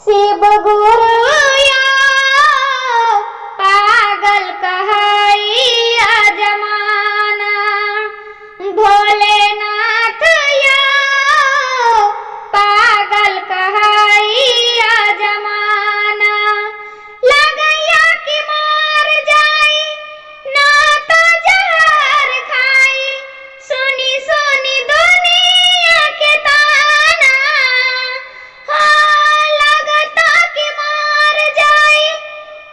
शिव गुरु या पागल कहैया जमाना, भोलेनाथ या पागल कहैया जमाना। लगैया कि मर जाई ना तो जहर खाई, सुनी सुनी दुनिया के ताना। हाँ, लगता कि मर जाई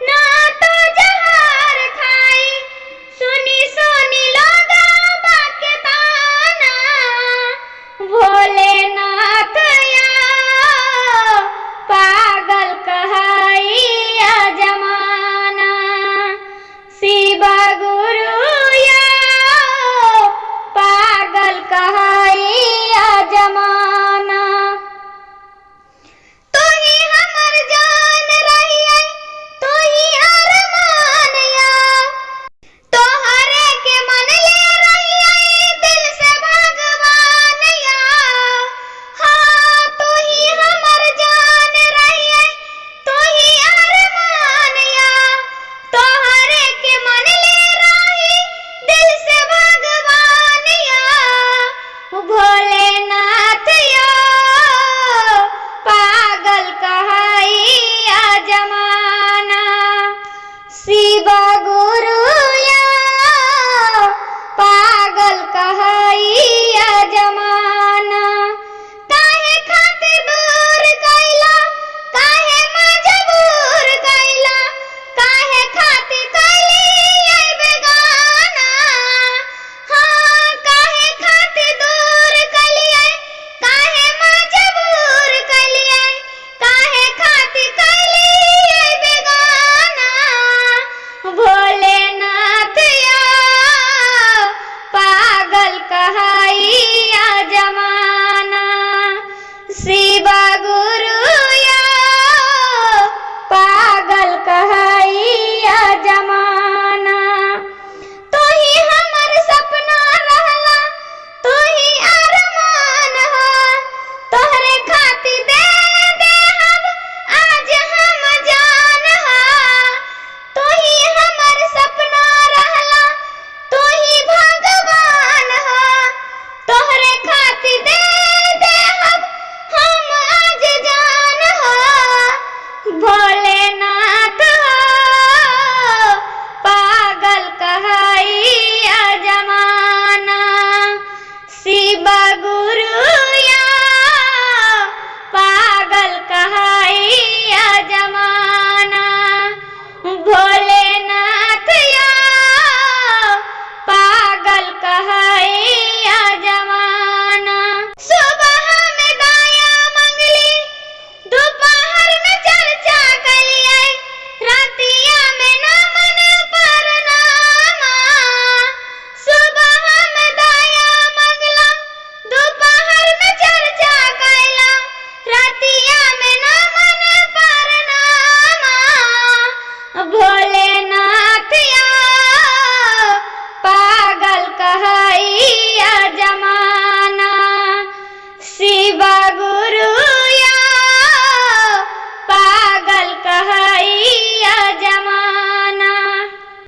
ना तो जहर खाई, सुनी सुनी लोगवा के ताना। भोलेनाथ या पागल कहैया जमाना, शिव गुरु या पागल कहैया जमाना। तू ही हमर जान रहियै, तू ही अरमान या, तोहरे के मन ले रहियै दिल से भगवान या। हाँ, तू ही हमर जान रहियै, तू ही अरमान या, तोहरे के मन ले रही दिल से भगवान या। भोलेनाथ या पागल कहैया जमाना, शिव गुरु